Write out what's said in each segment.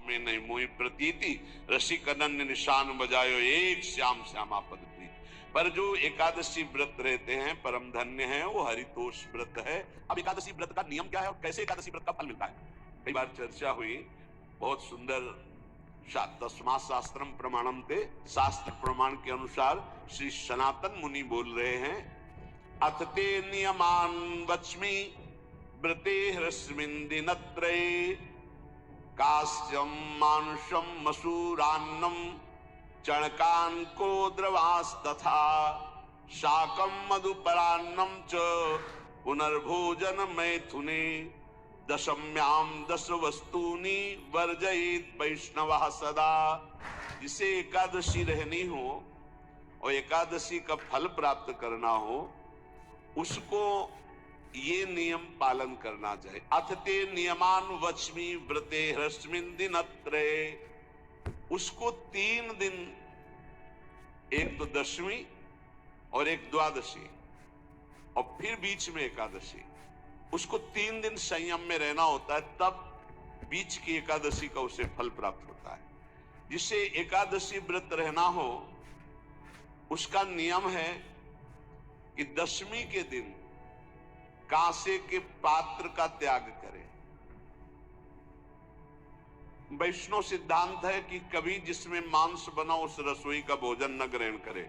में नहीं मोहि प्रतीति, रसिक अनन्य निशान बजायो एक श्याम श्यामा पद प्रीति। पर जो एकादशी व्रत रहते हैं परम धन्य है, वो हरितोष व्रत है। अब एकादशी व्रत का नियम क्या है और कैसे एकादशी व्रत का फल मिलता है, कई बार चर्चा हुई। बहुत सुंदर तस्मात् शास्त्रम प्रमाणम ते, शास्त्र प्रमाण के अनुसार श्री सनातन मुनि बोल रहे हैं, अथ ते नियमान वच्मि व्रते ह्रस्मिन् दिनत्रये, कास्यं मानुषं मसूरान्नं चणकान् कोद्रवास्तथा, शाकं मधुपरान्नं च पुनर्भोजन मैथुने, दशम्यां दश वस्तूनि वर्जयेत् वैष्णवः सदा। जिसे एकादशी रहनी हो और एकादशी का फल प्राप्त करना हो, उसको ये नियम पालन करना चाहिए। अथ ते नियमान वच्मि व्रते ह्रस्मिन् दिनत्रये, उसको 3 दिन, एक तो दशमी और एक द्वादशी और फिर बीच में एकादशी, उसको 3 दिन संयम में रहना होता है, तब बीच की एकादशी का उसे फल प्राप्त होता है। जिसे एकादशी व्रत रहना हो उसका नियम है कि दशमी के दिन कांसे के पात्र का त्याग करें। वैष्णव सिद्धांत है कि कभी जिसमें मांस बना उस रसोई का भोजन न ग्रहण करे।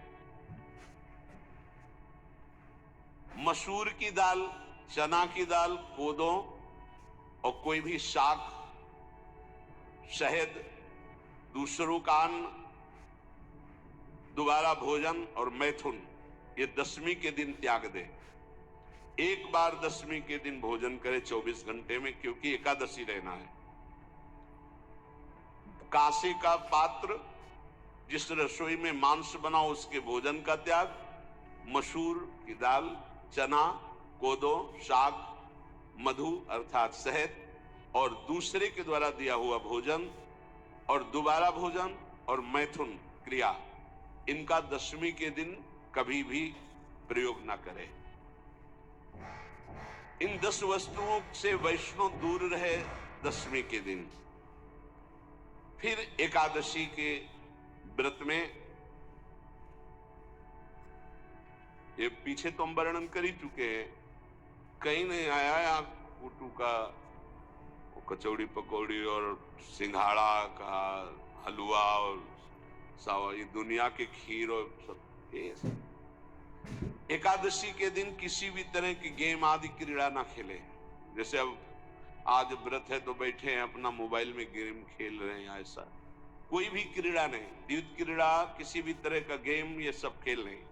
मसूर की दाल, चना की दाल, कोदो और कोई भी शाक, शहद, दूसरों का अन्न, दोबारा भोजन और मैथुन, ये दशमी के दिन त्याग दे। एक बार दशमी के दिन भोजन करे 24 घंटे में, क्योंकि एकादशी रहना है। कांसे का पात्र, जिस रसोई में मांस बना उसके भोजन का त्याग, मसूर की दाल, चना, कोदो, शाक, मधु अर्थात शहद और दूसरे के द्वारा दिया हुआ भोजन और दोबारा भोजन और मैथुन क्रिया, इनका दशमी के दिन कभी भी प्रयोग न करें। इन 10 वस्तुओं से वैष्णव दूर रहे दशमी के दिन। फिर एकादशी के व्रत में, ये पीछे तो हम वर्णन कर ही चुके हैं, कहीं नहीं आया यहाँ कुटू का कचौड़ी पकौड़ी और सिंघाड़ा का हलवा और सावा, ये दुनिया के खीर और सब। एकादशी के दिन किसी भी तरह की गेम आदि क्रीड़ा ना खेले। जैसे अब आज व्रत है तो बैठे हैं अपना मोबाइल में गेम खेल रहे हैं, ऐसा कोई भी क्रीड़ा नहीं। द्वित क्रीड़ा, किसी भी तरह का गेम, ये सब खेल नहीं।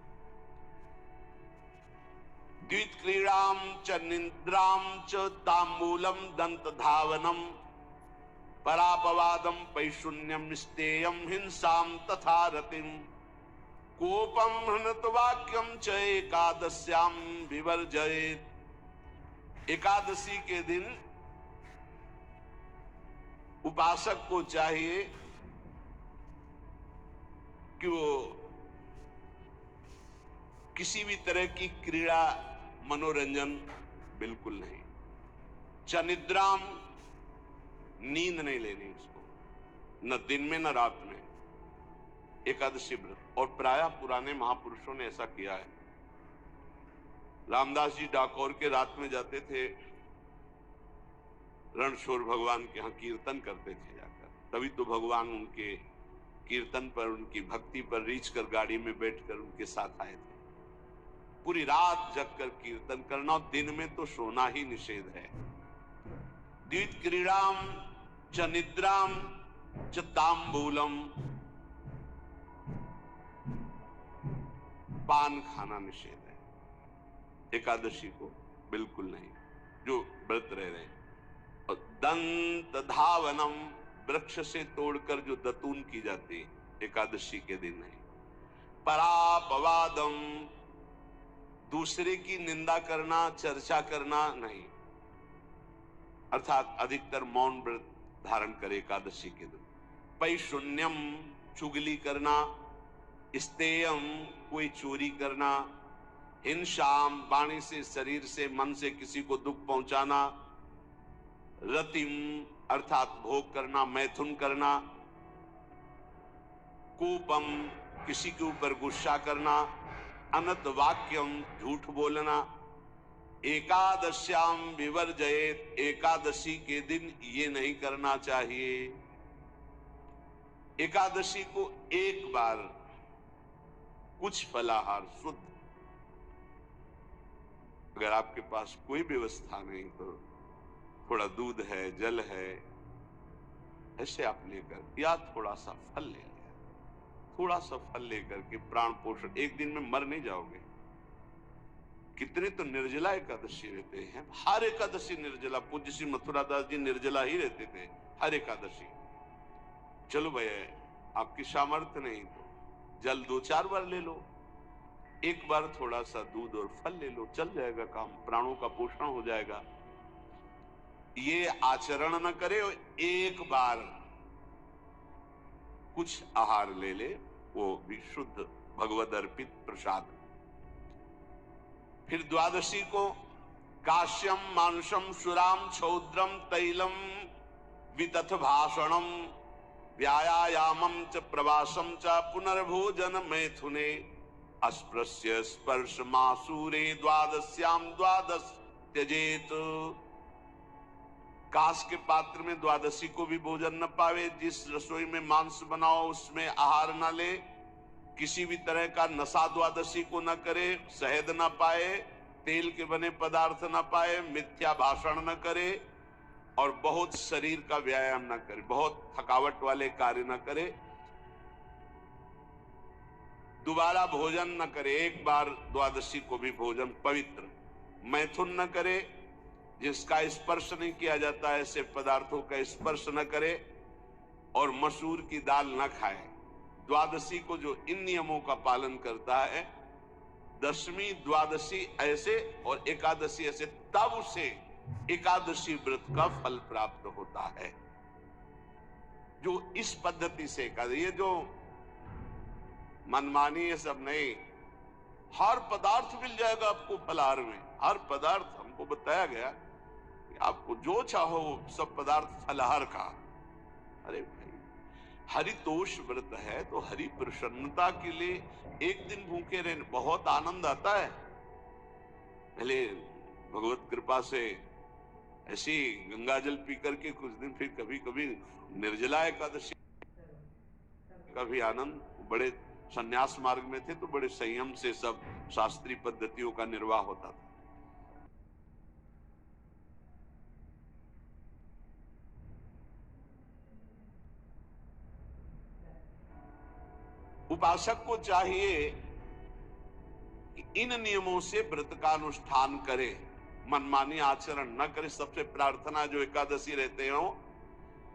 द्वित क्रीड़ां च निद्रां च तांबूलम दंत धावनम, परापवादम पैशून्यम स्तेयम हिंसाम तथा रतिम, कोपम हनत वाक्यम च एकादश्याम विवर्जयेत्। एकादशी के दिन उपासक को चाहिए कि वो किसी भी तरह की क्रीड़ा, मनोरंजन बिल्कुल नहीं। चनिद्राम, नींद नहीं लेनी उसको, न दिन में न रात में, एकादशी व्रत। और प्रायः पुराने महापुरुषों ने ऐसा किया है। रामदास जी डाकोर के रात में जाते थे, रणछोड़ भगवान के यहाँ कीर्तन करते थे जाकर, तभी तो भगवान उनके कीर्तन पर, उनकी भक्ति पर रीझ कर गाड़ी में बैठकर उनके साथ आए थे। पूरी रात जगकर कीर्तन करना, और दिन में तो सोना ही निषेध है। द्वित क्रीड़ाम च निद्राम च तांबूलम, पान खाना निषेध है एकादशी को, बिल्कुल नहीं, जो व्रत रह रहे हैं। और दंत धावनम, वृक्ष से तोड़कर जो दतून की जाती है एकादशी के दिन नहीं। परापवादम, दूसरे की निंदा करना, चर्चा करना नहीं, अर्थात अधिकतर मौन व्रत धारण करे एकादशी के दिन। पैशून्यम, चुगली करना। स्तेयम, कोई चोरी करना। हिंसाम, वाणी से, शरीर से, मन से किसी को दुख पहुंचाना। रतिम, अर्थात भोग करना, मैथुन करना, कूपम किसी के ऊपर गुस्सा करना, अनत वाक्यम झूठ बोलना, एकादश्याम विवर्जयेत एकादशी के दिन ये नहीं करना चाहिए। एकादशी को एक बार कुछ फलाहार शुद्ध, अगर आपके पास कोई व्यवस्था नहीं तो थोड़ा दूध है, जल है, ऐसे आप लेकर, या थोड़ा सा फल ले लिया, थोड़ा सा फल लेकर के प्राण पोषण, एक दिन में मर नहीं जाओगे। कितने तो निर्जला एकादशी रहते हैं, हर एकादशी निर्जला। पूज्य श्री मथुरा दास जी निर्जला ही रहते थे हर एकादशी। चलो भैया आपकी सामर्थ्य नहीं तो जल 2-4 बार ले लो, एक बार थोड़ा सा दूध और फल ले लो, चल जाएगा काम, प्राणों का पोषण हो जाएगा। ये आचरण न करे, एक बार कुछ आहार ले ले, वो भी शुद्ध भगवद अर्पित प्रसाद। फिर द्वादशी को काश्यम मांसम सुराम क्षौद्रम तैलम वितथ भाषणम व्यायामम च प्रवासम च पुनर्भोजन मैथुने अस्पृश्य स्पर्श मासूरे द्वादश्याम द्वादश त्यजेत। कांस के पात्र में द्वादशी को भी भोजन न पावे, जिस रसोई में मांस बनाओ उसमें आहार न ले, किसी भी तरह का नशा द्वादशी को न करे, शहद न पाए, तेल के बने पदार्थ न पाए, मिथ्या भाषण न करे और बहुत शरीर का व्यायाम न करे, बहुत थकावट वाले कार्य न करे, दोबारा भोजन न करे, एक बार द्वादशी को भी भोजन पवित्र। मैथुन न करे, जिसका स्पर्श नहीं किया जाता ऐसे पदार्थों का स्पर्श न करे, और मसूर की दाल न खाए। द्वादशी को जो इन नियमों का पालन करता है, दशमी द्वादशी ऐसे और एकादशी ऐसे, तब उसे एकादशी व्रत का फल प्राप्त होता है। जो इस पद्धति से ये जो मनमानी है सब नहीं, हर पदार्थ मिल जाएगा आपको फलाहार में, हर पदार्थ हमको बताया गया कि आपको जो चाहो सब पदार्थ फलाहार का। अरे भाई हरितोष व्रत है तो हरि प्रसन्नता के लिए एक दिन भूखे रहने बहुत आनंद आता है। पहले भगवत कृपा से ऐसी गंगा जल पी करके कुछ दिन, फिर कभी कभी निर्जला एकादशी का भी आनंद। बड़े संन्यास मार्ग में थे तो बड़े संयम से सब शास्त्रीय पद्धतियों का निर्वाह होता था। उपासक को चाहिए कि इन नियमों से व्रत का अनुष्ठान करे, मनमानी आचरण न करे। सबसे प्रार्थना जो एकादशी रहते हो,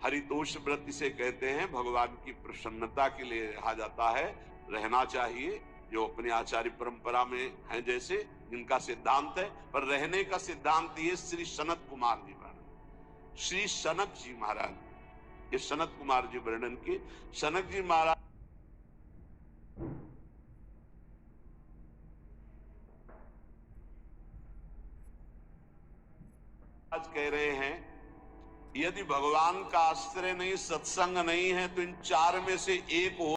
हरितोष व्रत से कहते हैं, भगवान की प्रसन्नता के लिए रहा जाता है, रहना चाहिए। जो अपनी आचार्य परंपरा में है, जैसे जिनका सिद्धांत है, पर रहने का सिद्धांत ये श्री सनत कुमार जी महाराज, श्री सनक जी महाराज, ये सनत कुमार जी वर्णन के सनक जी महाराज आज कह रहे हैं, यदि भगवान का आश्रय नहीं, सत्संग नहीं है, तो इन 4 में से एक हो